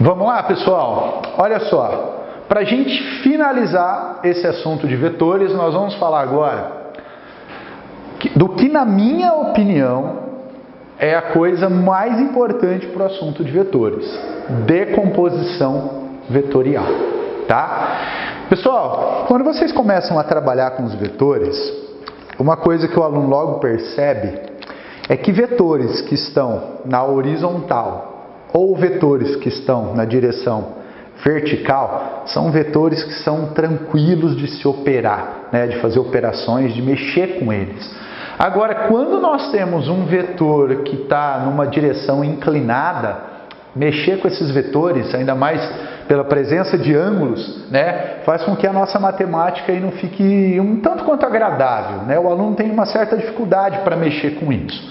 Vamos lá, pessoal? Olha só, para a gente finalizar esse assunto de vetores, nós vamos falar agora do que, na minha opinião, é a coisa mais importante para o assunto de vetores: decomposição vetorial, tá? Pessoal, quando vocês começam a trabalhar com os vetores, uma coisa que o aluno logo percebe é que vetores que estão na horizontal ou vetores que estão na direção vertical são vetores que são tranquilos de se operar, né, de fazer operações, de mexer com eles. Agora, quando nós temos um vetor que está numa direção inclinada, mexer com esses vetores, ainda mais pela presença de ângulos, né, faz com que a nossa matemática aí não fique um tanto quanto agradável, né? O aluno tem uma certa dificuldade para mexer com isso.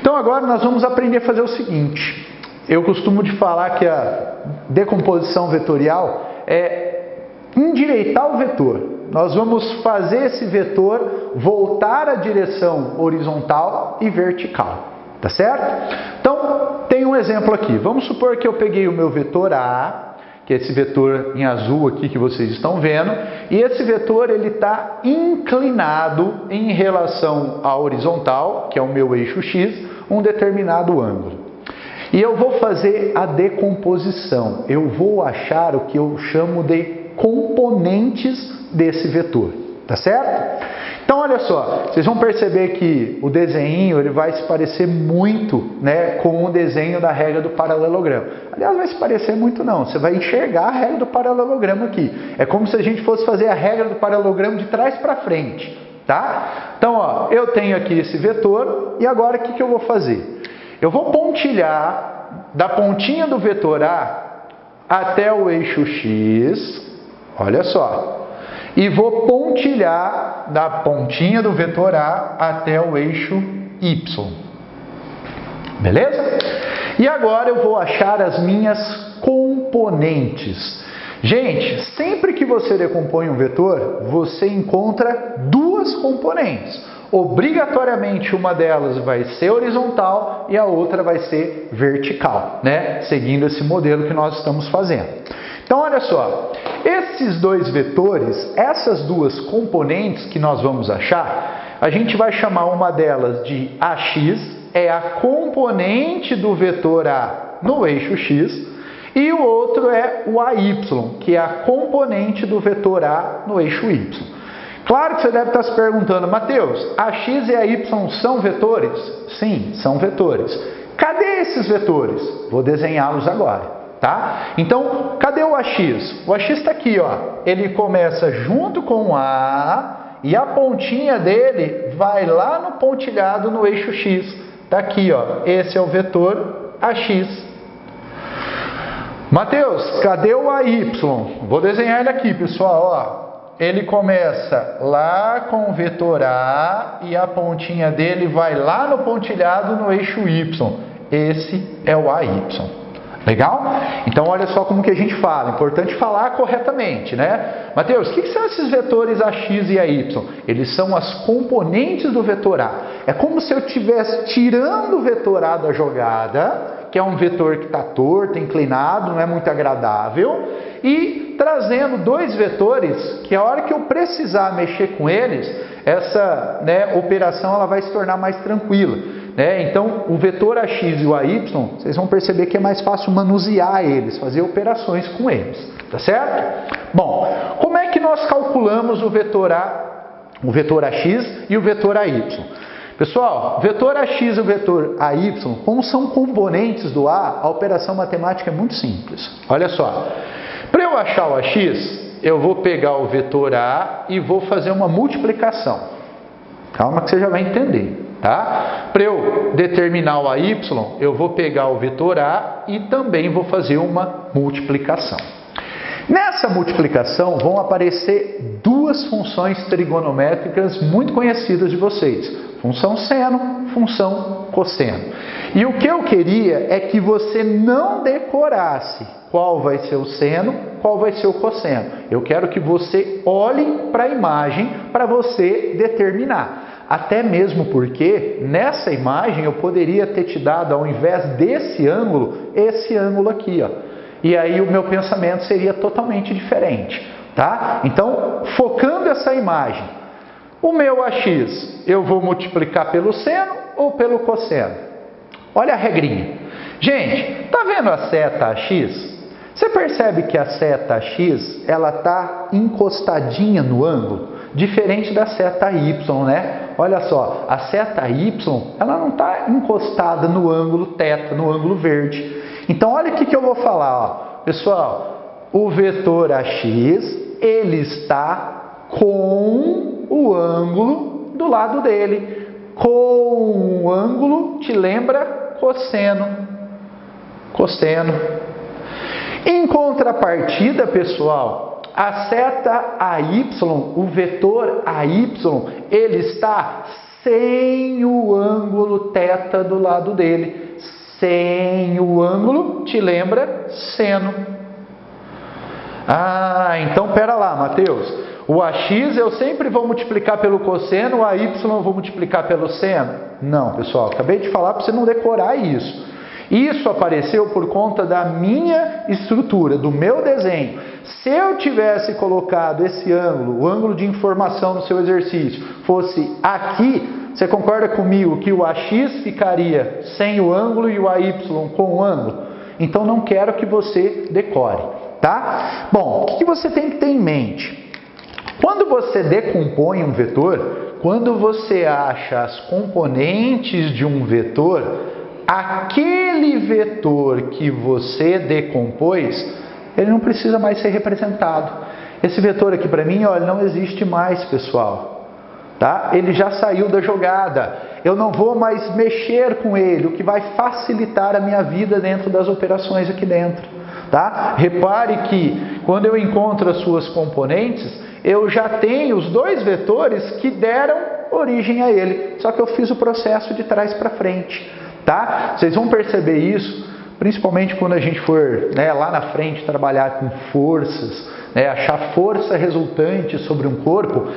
Então agora nós vamos aprender a fazer o seguinte: eu costumo de falar que a decomposição vetorial é endireitar o vetor. Nós vamos fazer esse vetor voltar à direção horizontal e vertical, tá certo? Então, tem um exemplo aqui. Vamos supor que eu peguei o meu vetor A, que é esse vetor em azul aqui que vocês estão vendo, e esse vetor ele está inclinado em relação à horizontal, que é o meu eixo X, um determinado ângulo. E eu vou fazer a decomposição. Eu vou achar o que eu chamo de componentes desse vetor, tá certo? Então, olha só, vocês vão perceber que o desenho ele vai se parecer muito, né, com o desenho da regra do paralelogramo. Aliás, vai se parecer muito não, você vai enxergar a regra do paralelogramo aqui. É como se a gente fosse fazer a regra do paralelogramo de trás para frente, tá? Então, ó, eu tenho aqui esse vetor e agora o que eu vou fazer? Eu vou pontilhar da pontinha do vetor A até o eixo X, olha só, e vou pontilhar da pontinha do vetor A até o eixo Y. Beleza? E agora eu vou achar as minhas componentes. Gente, sempre que você decompõe um vetor, você encontra duas componentes. Obrigatoriamente uma delas vai ser horizontal e a outra vai ser vertical, né? Seguindo esse modelo que nós estamos fazendo. Então, olha só, esses dois vetores, essas duas componentes que nós vamos achar, a gente vai chamar uma delas de AX, é a componente do vetor A no eixo X, e o outro é o AY, que é a componente do vetor A no eixo Y. Claro que você deve estar se perguntando: Mateus, a x e a y são vetores? Sim, são vetores. Cadê esses vetores? Vou desenhá-los agora, tá? Então, cadê o ax? O ax está aqui, ó. Ele começa junto com o A e a pontinha dele vai lá no pontilhado no eixo x. Está aqui, ó. Esse é o vetor ax. Mateus, cadê o AY? Vou desenhar ele aqui, pessoal, ó. Ele começa lá com o vetor A e a pontinha dele vai lá no pontilhado no eixo Y. Esse é o AY. Legal? Então, olha só como que a gente fala. Importante falar corretamente, né? Mateus, o que são esses vetores AX e AY? Eles são as componentes do vetor A. É como se eu estivesse tirando o vetor A da jogada, que é um vetor que está torto, inclinado, não é muito agradável, e trazendo dois vetores que a hora que eu precisar mexer com eles, essa, né, operação ela vai se tornar mais tranquila, né? Então, o vetor AX e o AY, vocês vão perceber que é mais fácil manusear eles, fazer operações com eles, tá certo? Bom, como é que nós calculamos o vetor AX e o vetor AY? Pessoal, vetor AX e o vetor AY, como são componentes do A, a operação matemática é muito simples. Olha só, para eu achar o AX, eu vou pegar o vetor A e vou fazer uma multiplicação. Calma que você já vai entender, tá? Para eu determinar o AY, eu vou pegar o vetor A e também vou fazer uma multiplicação. Nessa multiplicação vão aparecer duas funções trigonométricas muito conhecidas de vocês: função seno, função cosseno. E o que eu queria é que você não decorasse qual vai ser o seno, qual vai ser o cosseno. Eu quero que você olhe para a imagem para você determinar. Até mesmo porque nessa imagem eu poderia ter te dado, ao invés desse ângulo, esse ângulo aqui, ó. E aí o meu pensamento seria totalmente diferente, tá? Então, focando essa imagem, o meu AX eu vou multiplicar pelo seno ou pelo cosseno? Olha a regrinha. Gente, tá vendo a seta AX? Você percebe que a seta AX, ela tá encostadinha no ângulo, diferente da seta Y, né? Olha só, a seta Y, ela não está encostada no ângulo θ, no ângulo verde. Então, olha o que eu vou falar, ó. Pessoal, o vetor AX, ele está com o ângulo do lado dele. Com o ângulo, te lembra? Cosseno. Cosseno. Em contrapartida, pessoal, a seta AY, o vetor AY, ele está sem o ângulo θ do lado dele. Sem o ângulo, te lembra? Seno. Ah, então pera lá, Mateus. O AX eu sempre vou multiplicar pelo cosseno, o AY eu vou multiplicar pelo seno? Não, pessoal, acabei de falar para você não decorar isso. Isso apareceu por conta da minha estrutura, do meu desenho. Se eu tivesse colocado esse ângulo, o ângulo de informação no seu exercício, fosse aqui, você concorda comigo que o AX ficaria sem o ângulo e o AY com o ângulo? Então não quero que você decore, tá? Bom, o que você tem que ter em mente? Quando você decompõe um vetor, quando você acha as componentes de um vetor, aquele vetor que você decompôs, ele não precisa mais ser representado. Esse vetor aqui para mim, olha, não existe mais, pessoal. Tá? Ele já saiu da jogada. Eu não vou mais mexer com ele, o que vai facilitar a minha vida dentro das operações aqui dentro. Tá? Repare que quando eu encontro as suas componentes, eu já tenho os dois vetores que deram origem a ele. Só que eu fiz o processo de trás para frente. Tá? Vocês vão perceber isso, principalmente quando a gente for, né, lá na frente trabalhar com forças, né, achar força resultante sobre um corpo.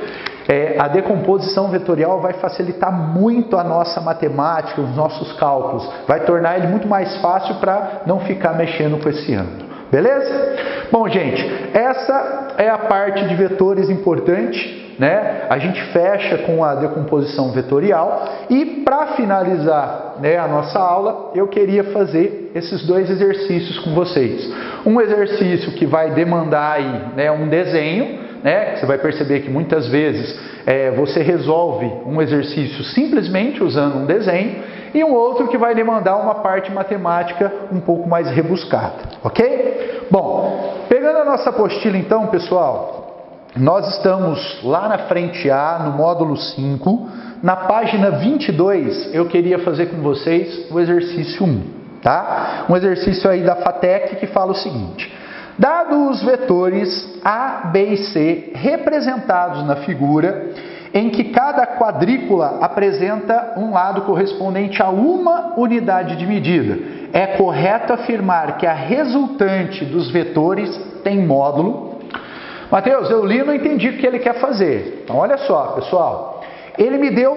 A decomposição vetorial vai facilitar muito a nossa matemática, os nossos cálculos. Vai tornar ele muito mais fácil para não ficar mexendo com esse ângulo. Beleza? Bom, gente, essa é a parte de vetores importante, né? A gente fecha com a decomposição vetorial e para finalizar, né, a nossa aula, eu queria fazer esses dois exercícios com vocês. Um exercício que vai demandar aí, né, um desenho, né? Você vai perceber que muitas vezes você resolve um exercício simplesmente usando um desenho, e um outro que vai demandar uma parte matemática um pouco mais rebuscada, ok? Bom, pegando a nossa apostila então, pessoal, nós estamos lá na frente A, no módulo 5, na página 22, eu queria fazer com vocês o exercício 1, tá? Um exercício aí da FATEC que fala o seguinte: dados os vetores A, B e C representados na figura, em que cada quadrícula apresenta um lado correspondente a uma unidade de medida, é correto afirmar que a resultante dos vetores tem módulo? Mateus, eu li e não entendi o que ele quer fazer. Então, olha só, pessoal. Ele me deu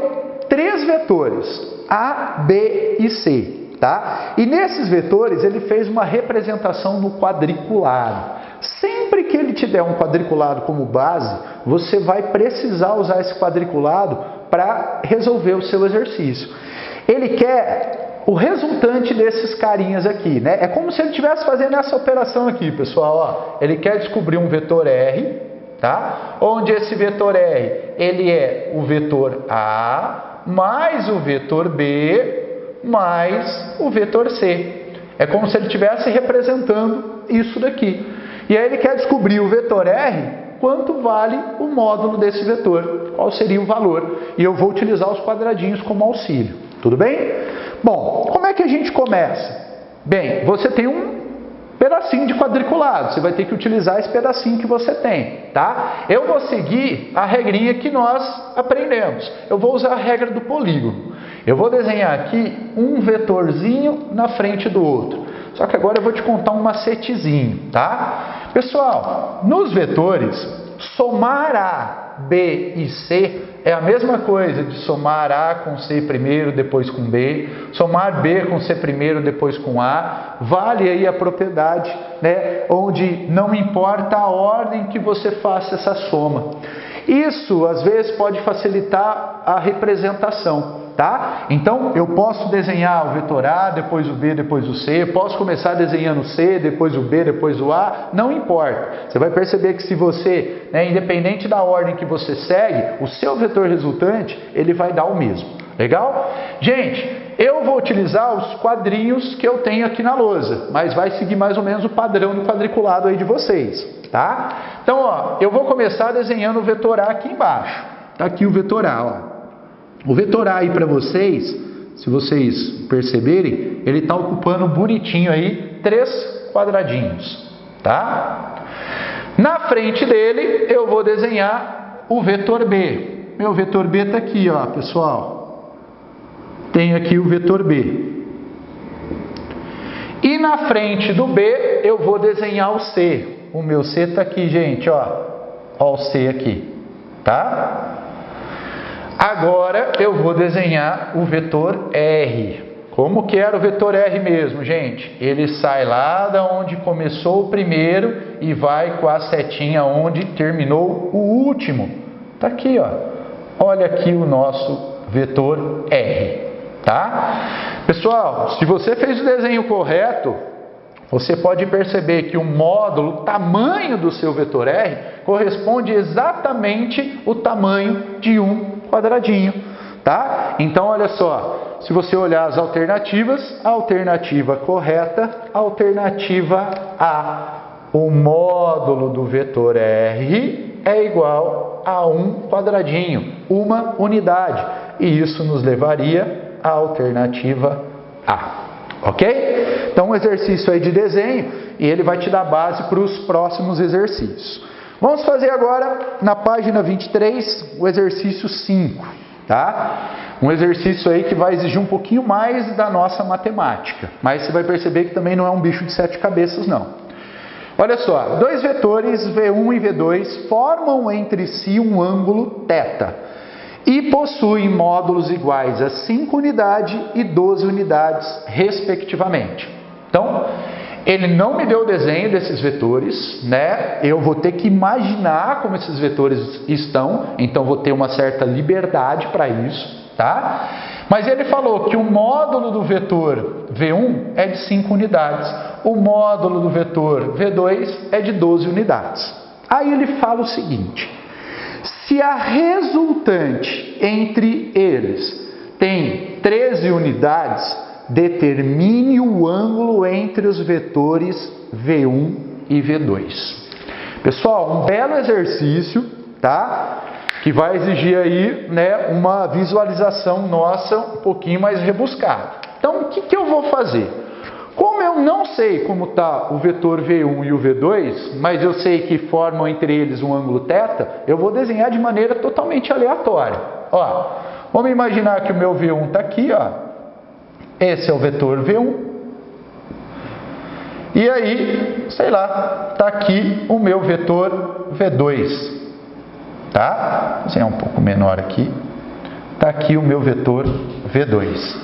3 vetores, A, B e C. Tá? E nesses vetores ele fez uma representação no quadriculado. Sempre que ele te der um quadriculado como base, você vai precisar usar esse quadriculado para resolver o seu exercício. Ele quer o resultante desses carinhas aqui, né? É como se ele estivesse fazendo essa operação aqui, pessoal. Ó. Ele quer descobrir um vetor R, tá? Onde esse vetor R ele é o vetor A mais o vetor B mais o vetor C. É como se ele estivesse representando isso daqui. E aí ele quer descobrir o vetor R, quanto vale o módulo desse vetor, qual seria o valor. E eu vou utilizar os quadradinhos como auxílio. Tudo bem? Bom, como é que a gente começa? Bem, você tem um pedacinho de quadriculado, você vai ter que utilizar esse pedacinho que você tem, tá? Eu vou seguir a regrinha que nós aprendemos. Eu vou usar a regra do polígono. Eu vou desenhar aqui um vetorzinho na frente do outro. Só que agora eu vou te contar um macetezinho, tá? Pessoal, nos vetores, somar A B e C é a mesma coisa de somar A com C primeiro, depois com B, somar B com C primeiro, depois com A. Vale aí a propriedade, né, onde não importa a ordem que você faça essa soma. Isso, às vezes, pode facilitar a representação. Tá? Então, eu posso desenhar o vetor A, depois o B, depois o C, posso começar desenhando o C, depois o B, depois o A, não importa. Você vai perceber que se você, né, independente da ordem que você segue, o seu vetor resultante, ele vai dar o mesmo. Legal? Gente, eu vou utilizar os quadrinhos que eu tenho aqui na lousa, mas vai seguir mais ou menos o padrão do quadriculado aí de vocês, tá? Então, ó, eu vou começar desenhando o vetor A aqui embaixo. Tá aqui o vetor A, ó. O vetor A aí para vocês, se vocês perceberem, ele está ocupando bonitinho aí 3 quadradinhos, tá? Na frente dele eu vou desenhar o vetor B. Meu vetor B está aqui, ó, pessoal. Tem aqui o vetor B. E na frente do B eu vou desenhar o C. O meu C está aqui, gente, ó. Ó o C aqui, tá? Agora eu vou desenhar o vetor R. Como que era o vetor R mesmo, gente? Ele sai lá da onde começou o primeiro e vai com a setinha onde terminou o último. Tá aqui, ó. Olha aqui o nosso vetor R, tá? Pessoal, se você fez o desenho correto, você pode perceber que o módulo, o tamanho do seu vetor R, corresponde exatamente ao tamanho de um quadradinho, tá? Então, olha só, se você olhar as alternativas, a alternativa correta, alternativa A. O módulo do vetor R é igual a um quadradinho, uma unidade. E isso nos levaria à alternativa A. Ok? Então, um exercício aí de desenho e ele vai te dar base para os próximos exercícios. Vamos fazer agora, na página 23, o exercício 5, tá? Um exercício aí que vai exigir um pouquinho mais da nossa matemática, mas você vai perceber que também não é um bicho de 7 cabeças, não. Olha só, dois vetores V1 e V2 formam entre si um ângulo θ e possuem módulos iguais a 5 unidades e 12 unidades, respectivamente. Então, ele não me deu o desenho desses vetores, né? Eu vou ter que imaginar como esses vetores estão, então vou ter uma certa liberdade para isso, tá? Mas ele falou que o módulo do vetor V1 é de 5 unidades, o módulo do vetor V2 é de 12 unidades. Aí ele fala o seguinte: se a resultante entre eles tem 13 unidades, determine o ângulo entre os vetores V1 e V2. Pessoal, um belo exercício, tá? Que vai exigir aí, né, uma visualização nossa um pouquinho mais rebuscada. Então, o que eu vou fazer? Como eu não sei como está o vetor V1 e o V2, mas eu sei que formam entre eles um ângulo θ, eu vou desenhar de maneira totalmente aleatória. Ó, vamos imaginar que o meu V1 está aqui, ó. Esse é o vetor V1. E aí, sei lá, está aqui o meu vetor V2. Tá? Vou desenhar um pouco menor aqui. Está aqui o meu vetor V2.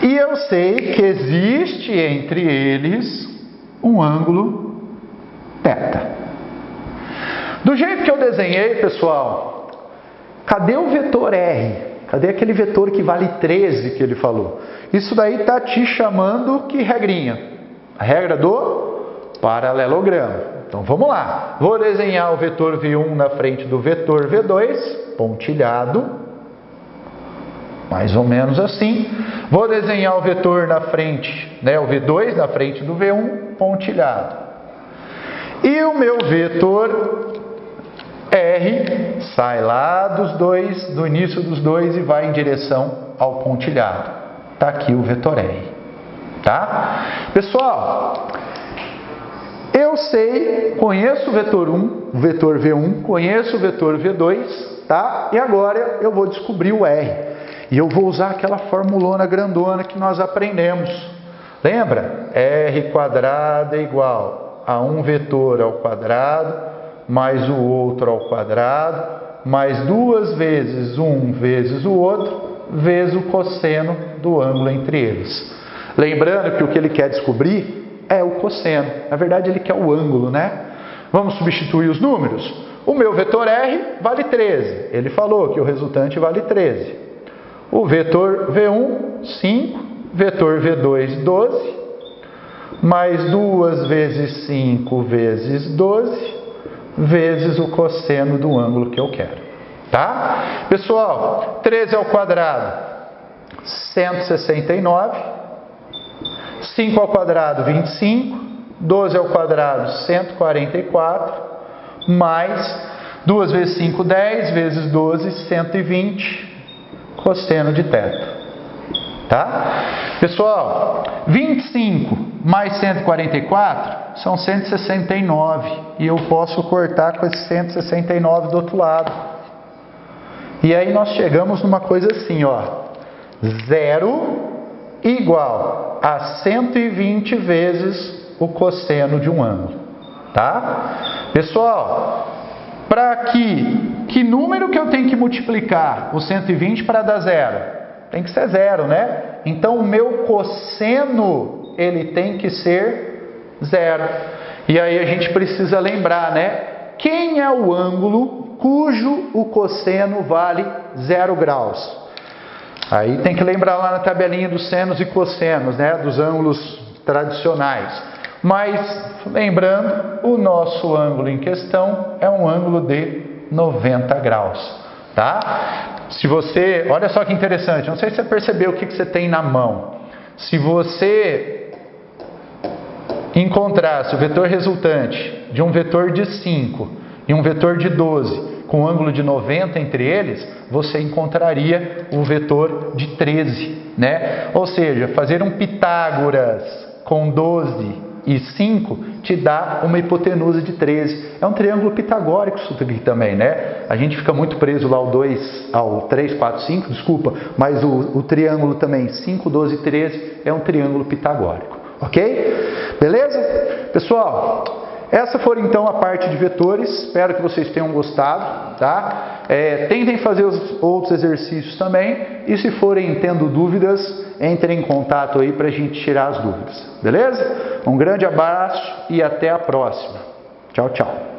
E eu sei que existe entre eles um ângulo θ. Do jeito que eu desenhei, pessoal, cadê o vetor R? Cadê aquele vetor que vale 13 que ele falou? Isso daí está te chamando que regrinha? A regra do paralelogramo. Então vamos lá. Vou desenhar o vetor V1 na frente do vetor V2, pontilhado. Mais ou menos assim. Vou desenhar o vetor na frente, né, o V2 na frente do V1, pontilhado. E o meu vetor R sai lá dos dois, do início dos dois e vai em direção ao pontilhado. Está aqui o vetor R. Tá? Pessoal, eu sei, conheço o vetor 1, o vetor V1, conheço o vetor V2, tá? E agora eu vou descobrir o R. E eu vou usar aquela formulona grandona que nós aprendemos. Lembra? R quadrado é igual a um vetor ao quadrado mais o outro ao quadrado mais 2 vezes um vezes o outro, vezes o cosseno do ângulo entre eles. Lembrando que o que ele quer descobrir é o cosseno. Na verdade, ele quer o ângulo, né? Vamos substituir os números? O meu vetor R vale 13. Ele falou que o resultante vale 13. O vetor V1, 5. Vetor V2, 12. Mais 2 vezes 5 vezes 12, vezes o cosseno do ângulo que eu quero. Tá? Pessoal, 13 ao quadrado, 169. 5 ao quadrado, 25. 12 ao quadrado, 144. Mais 2 vezes 5, 10. Vezes 12, 120. Cosseno de θ. Tá? Pessoal, 25 mais 144 são 169. E eu posso cortar com esse 169 do outro lado. E aí nós chegamos numa coisa assim, ó. 0 igual a 120 vezes o cosseno de um ângulo. Tá? Pessoal, para que número que eu tenho que multiplicar o 120 para dar 0? Tem que ser 0, né? Então, o meu cosseno, ele tem que ser 0. E aí a gente precisa lembrar, né? Quem é o ângulo cujo o cosseno vale 0 graus? Aí tem que lembrar lá na tabelinha dos senos e cossenos, né? Dos ângulos tradicionais. Mas, lembrando, o nosso ângulo em questão é um ângulo de 90 graus. Tá? Se você, olha só que interessante, não sei se você percebeu o que você tem na mão. Se você encontrasse o vetor resultante de um vetor de 5 e um vetor de 12 com um ângulo de 90 entre eles, você encontraria o vetor de 13, né? Ou seja, fazer um Pitágoras com 12 e 5 te dá uma hipotenusa de 13. É um triângulo pitagórico isso aqui também, né? A gente fica muito preso lá ao 3, 4, 5, desculpa, mas o triângulo também 5, 12 e 13 é um triângulo pitagórico, ok? Beleza? Pessoal, essa foi então a parte de vetores, espero que vocês tenham gostado, tá? Tentem fazer os outros exercícios também e se forem tendo dúvidas, entrem em contato aí para a gente tirar as dúvidas, beleza? Um grande abraço e até a próxima. Tchau, tchau.